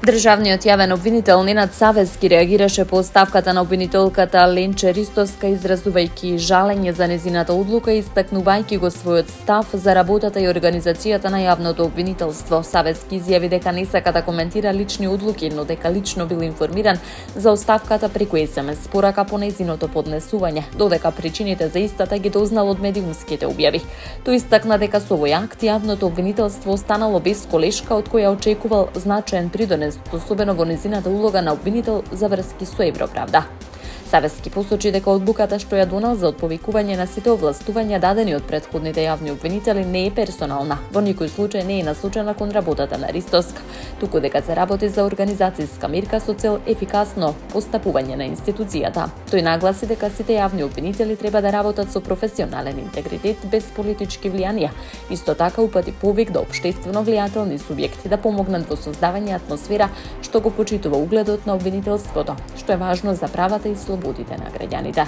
Државниот јавен обвинител Ненад Савески реагираше по оставката на обвинителката Ленче Ристоска, изразувајќи жалење за незината одлука и истакнувајќи го својот став за работата и организацијата на јавното обвинителство. Савески изјави дека не сака да коментира лични одлуки, но дека лично бил информиран за оставката преку СМС порака по незиното поднесување, додека причините за истата ги дознал од медиумските објави. Тој истакна дека со овој акт јавното обвинителство останало без колешка од која очекувал значаен придонес, особено во незината улога на обвинител за врски со Европравда. Савески посочи дека одлуката што ја донал за отповикување на сите овластувања дадени од претходните јавни обвинители не е персонална, во никој случај не е насочена кон работата на Ристоска, туку дека се работи за организацијска мерка со цел ефикасно постапување на институцијата. Тој нагласи дека сите јавни обвинители треба да работат со професионален интегритет без политички влијанија. Исто така упати повик да општествено влијателни субјекти да помогнат во создавање атмосфера што го почитува угледот на обвинителството, што е важно за правата и слободите на граѓаните.